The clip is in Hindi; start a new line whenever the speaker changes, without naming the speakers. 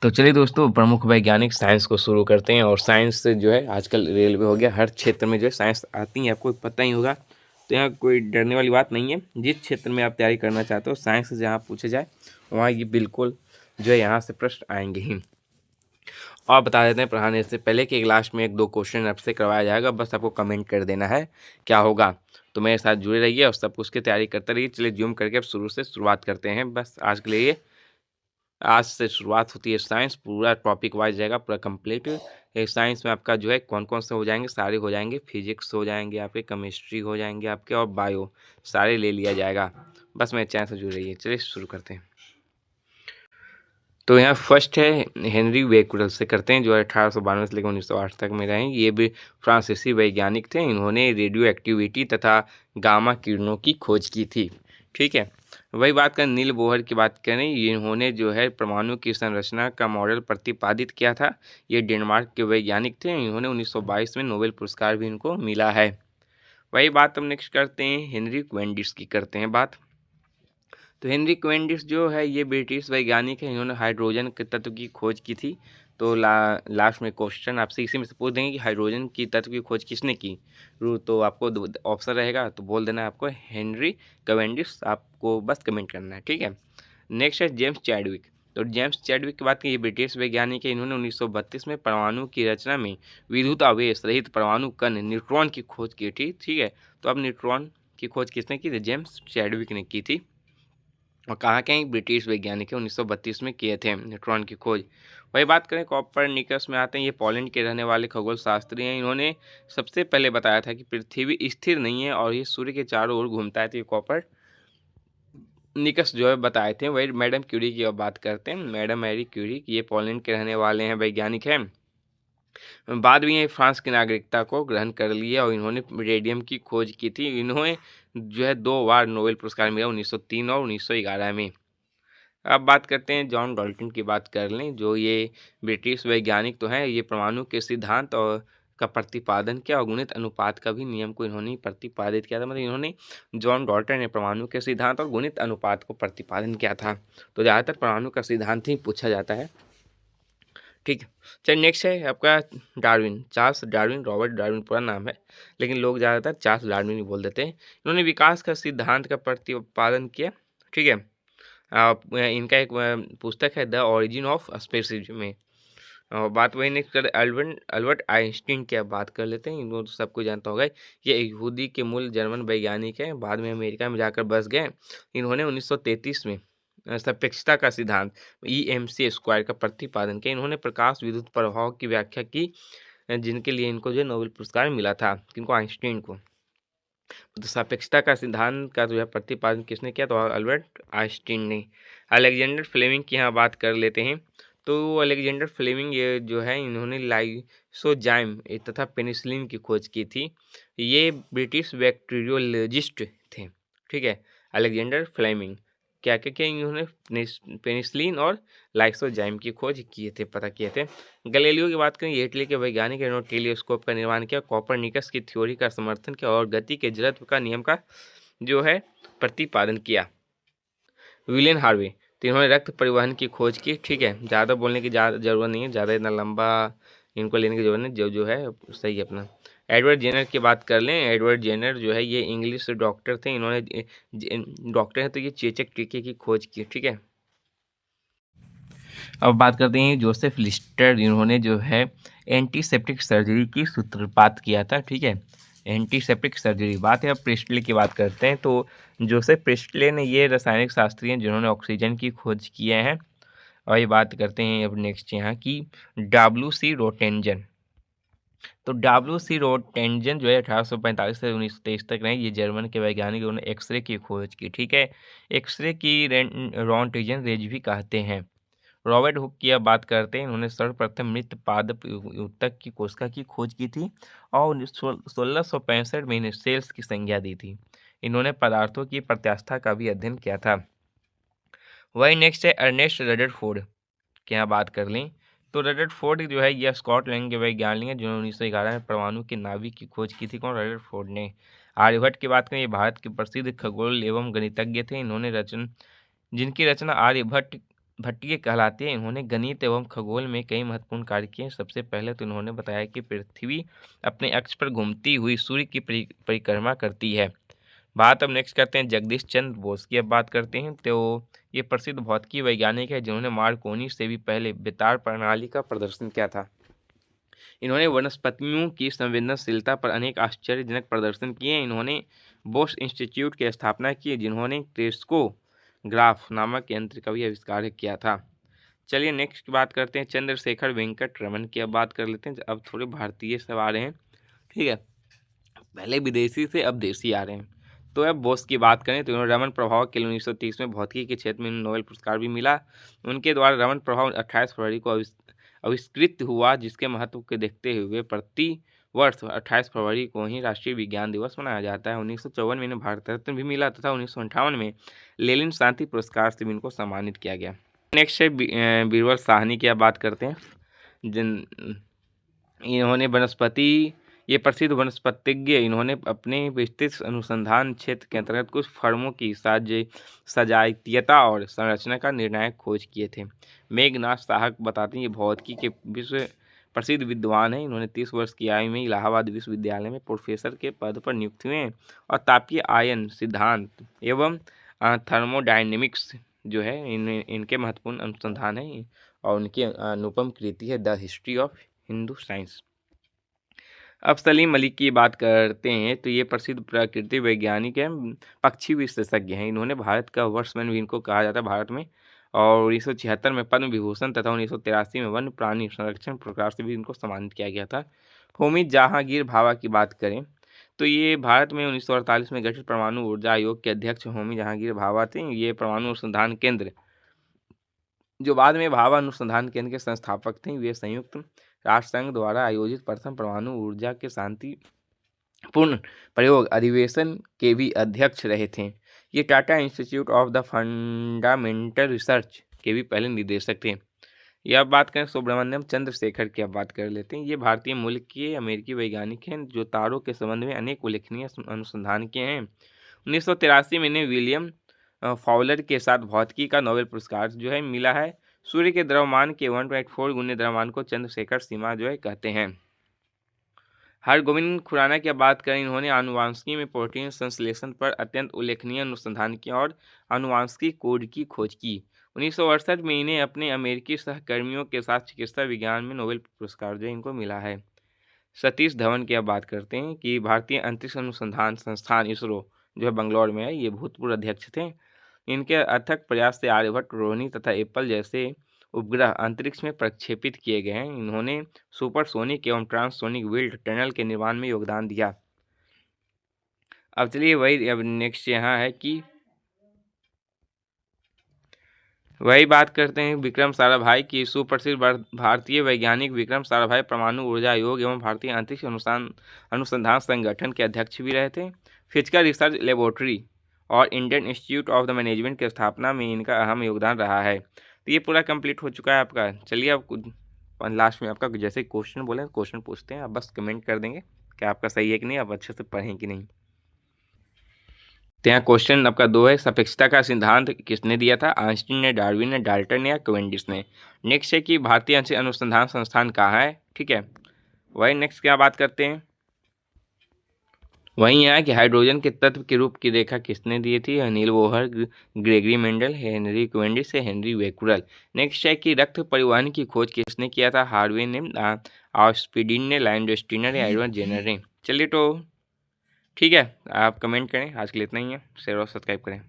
तो चलिए दोस्तों, प्रमुख वैज्ञानिक साइंस को शुरू करते हैं। और साइंस से जो है आजकल रेलवे हो गया, हर क्षेत्र में जो है साइंस आती है, आपको पता ही होगा। तो यहाँ कोई डरने वाली बात नहीं है। जिस क्षेत्र में आप तैयारी करना चाहते हो, साइंस से जहाँ पूछे जाए वहाँ ये बिल्कुल जो है यहाँ से प्रश्न आएंगे ही। और बता देते हैं पढ़ाने से पहले कि लास्ट में 1-2 क्वेश्चन आपसे करवाया जाएगा, बस आपको कमेंट कर देना है क्या होगा। तो मेरे साथ जुड़े रहिए और सब कुछ की तैयारी करते रहिए। चलिए जूम करके अब शुरू से शुरुआत करते हैं। बस आज के लिए आज से शुरुआत होती है साइंस, पूरा टॉपिक वाइज जाएगा, पूरा कंप्लीट। साइंस में आपका जो है कौन कौन से हो जाएंगे, सारे हो जाएंगे। फिजिक्स हो जाएंगे आपके, केमिस्ट्री हो जाएंगे आपके, और बायो सारे ले लिया जाएगा। बस मेरे चैनल से जुड़ रही है। चलिए शुरू करते हैं। तो यहाँ फर्स्ट है हेनरी बेक्वेल से करते हैं, जो 1892 से लेकर 1908 तक में रहे। ये भी फ्रांसीसी वैज्ञानिक थे। इन्होंने रेडियो एक्टिविटी तथा गामा किरणों की खोज की थी। ठीक है, वही बात करें नील बोहर की बात करें, इन्होंने जो है परमाणु की संरचना का मॉडल प्रतिपादित किया था। ये डेनमार्क के वैज्ञानिक थे। इन्होंने 1922 में नोबेल पुरस्कार भी इनको मिला है। वही बात हम नेक्स्ट करते हैं, हेनरी क्वेंडिस की करते हैं बात। तो हेनरी क्वेंडिस जो है ये ब्रिटिश वैज्ञानिक है। इन्होंने हाइड्रोजन के तत्व की खोज की थी। तो लास्ट में क्वेश्चन आपसे इसी में से पूछ देंगे कि हाइड्रोजन की तत्व की खोज किसने की। तो आपको ऑप्शन रहेगा, तो बोल देना है आपको हेनरी क्वेंडिस, आपको बस कमेंट करना है। ठीक है, नेक्स्ट है जेम्स चैडविक। तो जेम्स चैडविक की बात की, ये ब्रिटिश वैज्ञानिक है। इन्होंने 1932 में परमाणु की रचना में विद्युत आवेश रहित परमाणु कण न्यूट्रॉन की खोज की थी। ठीक है, तो अब न्यूट्रॉन की खोज किसने की थी? जेम्स चैडविक ने की थी। और कहाँ के हैं? ब्रिटिश वैज्ञानिक है, 1932 में किए थे न्यूट्रॉन की खोज। वही बात करें कॉपरनिकस में आते हैं। ये पोलैंड के रहने वाले खगोल शास्त्री हैं। इन्होंने सबसे पहले बताया था कि पृथ्वी स्थिर नहीं है और ये सूर्य के चारों ओर घूमता है। तो ये कॉपरनिकस जो है बताए थे। वही मैडम क्यूरी की अब बात करते हैं। मैडम मैरी क्यूरी, ये पोलैंड के रहने वाले हैं, वैज्ञानिक हैं। बाद में ये फ्रांस की नागरिकता को ग्रहण कर लिया और इन्होंने रेडियम की खोज की थी। इन्होंने जो है 2 बार नोबेल पुरस्कार मिला, 1903 और 1911 में। अब बात करते हैं जॉन डाल्टन की बात कर लें, जो ये ब्रिटिश वैज्ञानिक तो हैं। ये परमाणु के सिद्धांत और का प्रतिपादन किया और गुणित अनुपात का भी नियम को इन्होंने प्रतिपादित किया था। मतलब इन्होंने जॉन डाल्टन ने परमाणु के सिद्धांत और गुणित अनुपात को प्रतिपादन किया था। तो ज़्यादातर परमाणु का सिद्धांत ही पूछा जाता है। ठीक है, चलिए नेक्स्ट है आपका Darwin, Charles Darwin. Robert Darwin पूरा नाम है, लेकिन लोग ज़्यादातर चार्ल्स डार्विन ही बोल देते हैं। इन्होंने विकास का सिद्धांत का प्रतिपादन किया। ठीक है, इनका एक पुस्तक है द ओरिजिन ऑफ स्पेसीज में। और बात वही नेक्स्ट कर अल्बर्ट आइंस्टीन की अब बात कर लेते हैं। इनको तो सबको जानता होगा। ये यहूदी के मूल जर्मन वैज्ञानिक हैं, बाद में अमेरिका में जाकर बस गए। इन्होंने 1933 में सापेक्षता का सिद्धांत EMC स्क्वायर का प्रतिपादन किया। इन्होंने प्रकाश विद्युत प्रभाव की व्याख्या की, जिनके लिए इनको जो नोबेल पुरस्कार मिला था। किनको? आइंस्टीन को। तो सापेक्षता का सिद्धांत का जो है प्रतिपादन किसने किया? तो अल्बर्ट आइंस्टीन ने। अलेक्जेंडर फ्लेमिंग की यहाँ बात कर लेते हैं। तो अलेक्जेंडर फ्लेमिंग ये जो है इन्होंने लाइसोजाइम तथा पेनिसिलिन की खोज की थी। ये ब्रिटिश बैक्टीरियोलॉजिस्ट थे। ठीक है, अलेक्जेंडर फ्लेमिंग क्या क्या किया? इन्होंने पेनिसिलिन और लाइसोजाइम की खोज किए थे, पता किए थे। गैलीलियो की बात करें, ये इटली के वैज्ञानिक है। इन्होंने टेलीस्कोप का निर्माण किया, कॉपरनिकस की थ्योरी का समर्थन किया और गति के जड़त्व का नियम का जो है प्रतिपादन किया। विलियम हार्वे, तो इन्होंने रक्त परिवहन की खोज की। ठीक है, ज़्यादा बोलने की ज़रूरत नहीं है, ज़्यादा इतना लंबा इनको लेने की जरूरत नहीं, जो है सही है अपना। एडवर्ड जेनर की बात कर लें। एडवर्ड जेनर जो है ये इंग्लिश डॉक्टर थे। इन्होंने डॉक्टर हैं, तो ये चेचक टीके की खोज की। ठीक है, अब बात करते हैं जोसेफ लिस्टर। इन्होंने जो है एंटीसेप्टिक सर्जरी की सूत्रपात किया था। ठीक है, एंटीसेप्टिक सर्जरी। बात है अब प्रिस्टले की बात करते हैं। तो जोसेफ प्रिस्टले ने ये रासायनिक शास्त्री हैं जिन्होंने ऑक्सीजन की खोज किए हैं। और ये बात करते हैं अब नेक्स्ट यहाँ की WC रोटेंजन। तो WC रोटेंजन जो है 1845 से 1923 तक रहे। ये जर्मन के वैज्ञानिक, उन्होंने एक्सरे की खोज की। ठीक है, एक्सरे की रोटेंजन रेज भी कहते हैं। रॉबर्ट हुक की अब बात करते हैं। इन्होंने सर्वप्रथम मृत पादप ऊतक की कोशिका की खोज की थी और 1665 में इन्हें सेल्स की संज्ञा दी थी। इन्होंने पदार्थों की प्रत्यास्था का भी अध्ययन किया था। वही नेक्स्ट है अर्नेस्ट रदरफोर्ड की यहाँ बात कर लें। तो रदरफोर्ड जो है यह स्कॉटलैंड के वैज्ञानिक है, जिन्होंने 1911 में परमाणु की नाभिक की खोज की थी। कौन? रदरफोर्ड ने। आर्यभट्ट की बात करें, ये भारत के प्रसिद्ध खगोल एवं गणितज्ञ थे। इन्होंने जिनकी रचना आर्यभट्ट भट्टिये कहलाती है। इन्होंने गणित एवं खगोल में कई महत्वपूर्ण कार्य किए। सबसे पहले तो इन्होंने बताया कि पृथ्वी अपने अक्ष पर घूमती हुई सूर्य की परिक्रमा करती है। बात अब नेक्स्ट करते हैं जगदीश चंद्र बोस की। अब बात करते हैं तो ये प्रसिद्ध भौतिकी वैज्ञानिक है जिन्होंने मार्कोनी से भी पहले बेतार प्रणाली का प्रदर्शन किया था। इन्होंने वनस्पतियों की संवेदनशीलता पर अनेक आश्चर्यजनक प्रदर्शन किए। इन्होंने बोस इंस्टीट्यूट की स्थापना की जिन्होंने क्रेस्कोग्राफ नामक यंत्र का भी आविष्कार किया था। चलिए नेक्स्ट बात करते हैं चंद्रशेखर वेंकट रमन की। अब बात कर लेते हैं, अब थोड़े भारतीय सब आ रहे हैं, ठीक है, पहले विदेशी से अब देसी आ रहे हैं। तो अब बोस की बात करें तो इन्होंने रमन प्रभाव के लिए 1930 में भौतिकी के क्षेत्र में नोबेल पुरस्कार भी मिला। उनके द्वारा रमन प्रभाव 28 फरवरी को आविष्कृत हुआ, जिसके महत्व को देखते हुए प्रति वर्ष 28 फरवरी को ही राष्ट्रीय विज्ञान दिवस मनाया जाता है। 1954 में इन्हें भारत रत्न भी मिला तथा 1958 में लेनिन शांति पुरस्कार से भी इनको सम्मानित किया गया। नेक्स्ट है बीरबल साहनी की। अब बात करते हैं इन्होंने वनस्पति, ये प्रसिद्ध वनस्पतिज्ञ, इन्होंने अपने विस्तृत अनुसंधान क्षेत्र के अंतर्गत कुछ फर्मों की सजातीयता और संरचना का निर्णायक खोज किए थे। मेघनाथ साहक बताते हैं ये भौतिकी के विश्व प्रसिद्ध विद्वान हैं। इन्होंने 30 वर्ष की आयु में इलाहाबाद विश्वविद्यालय में प्रोफेसर के पद पर नियुक्त हुए हैं और तापीय आयन सिद्धांत एवं थर्मोडायनेमिक्स जो है इनके महत्वपूर्ण अनुसंधान है और उनकी अनुपम कृति है the history of Hindu science. अब सलीम अली की बात करते हैं तो ये प्रसिद्ध प्रकृति वैज्ञानिक हैं, पक्षी विशेषज्ञ हैं। इन्होंने भारत का वर्षमैन भी इनको कहा जाता है भारत में, और 1976 में पद्म विभूषण तथा 1983 में वन्य प्राणी संरक्षण पुरस्कार से भी इनको सम्मानित किया गया था। होमी जहांगीर भाभा की बात करें तो ये भारत में 1948 में गठित परमाणु ऊर्जा आयोग के अध्यक्ष होमी जहांगीर भाभा थे। ये परमाणु अनुसंधान केंद्र जो बाद में भाभा अनुसंधान केंद्र के संस्थापक थे। वे संयुक्त राष्ट्र संघ द्वारा आयोजित प्रथम परमाणु ऊर्जा के शांतिपूर्ण प्रयोग अधिवेशन के भी अध्यक्ष रहे थे। ये Tata institute of the fundamental research के भी पहले निदेशक थे। यह अब बात करें सुब्रमण्यम चंद्रशेखर की। अब बात कर लेते हैं, ये भारतीय मूल के अमेरिकी वैज्ञानिक हैं जो तारों के संबंध में अनेक उल्लेखनीय अनुसंधान किए हैं। 1983 में इन्हें विलियम फाउलर के साथ भौतिकी का नोबेल पुरस्कार जो है मिला है। सूर्य के द्रव्यमान के 1.4 गुने द्रव्यमान को चंद्रशेखर सीमा जो है कहते हैं। हरगोविंद खुराना की बात करें, इन्होंने आनुवांशिकी में प्रोटीन संश्लेषण पर अत्यंत उल्लेखनीय अनुसंधान किया और आनुवांशिकी कोड की खोज की। 1968 में इन्हें अपने अमेरिकी सहकर्मियों के साथ चिकित्सा विज्ञान में नोबेल पुरस्कार जो इनको मिला है। सतीश धवन की अब बात करते हैं कि भारतीय अंतरिक्ष अनुसंधान संस्थान इसरो जो है बंगलौर में है, ये भूतपूर्व अध्यक्ष थे। इनके अथक प्रयास से आर्यभट्ट, रोहिणी तथा एप्पल जैसे उपग्रह अंतरिक्ष में प्रक्षेपित किए गए हैं। इन्होंने सुपरसोनिक एवं ट्रांससोनिक विल्ड टनल के निर्माण में योगदान दिया। अब चलिए अब नेक्स्ट यहाँ है कि वही बात करते हैं विक्रम साराभाई की। सुप्रसिद्ध भारतीय वैज्ञानिक विक्रम साराभाई परमाणु ऊर्जा आयोग एवं भारतीय अंतरिक्ष अनुसंधान संगठन के अध्यक्ष भी रहे थे। फिजिकल रिसर्च लेबोरेटरी और Indian institute of the management की स्थापना में इनका अहम योगदान रहा है। तो ये पूरा कंप्लीट हो चुका है आपका। चलिए अब लास्ट में आपका जैसे क्वेश्चन बोले क्वेश्चन पूछते हैं, आप बस कमेंट कर देंगे कि आपका सही है कि नहीं, आप अच्छे से पढ़ें कि नहीं। तो यहाँ क्वेश्चन आपका 2 है, सापेक्षता का सिद्धांत किसने दिया था? आइंस्टीन ने, डार्विन ने, डाल्टन ने या कैवेंडिश ने। नेक्स्ट है कि भारतीय अंतरिक्ष अनुसंधान संस्थान कहाँ है, ठीक है। वही नेक्स्ट क्या बात करते हैं, वहीं यहाँ कि हाइड्रोजन के तत्व के रूप की रेखा किसने दी थी? Anil Bohr, Gregory Mendel, Henry Cavendish, Henry Becquerel. Next है कि रक्त परिवहन की खोज किसने किया था? हार्वे ने, ऑस्पिडिन ने, लैंडस्टीनर या एडवर्ड जेनर ने। चलिए तो ठीक है, आप कमेंट करें। आज के लिए इतना ही है। शेयर और सब्सक्राइब करें।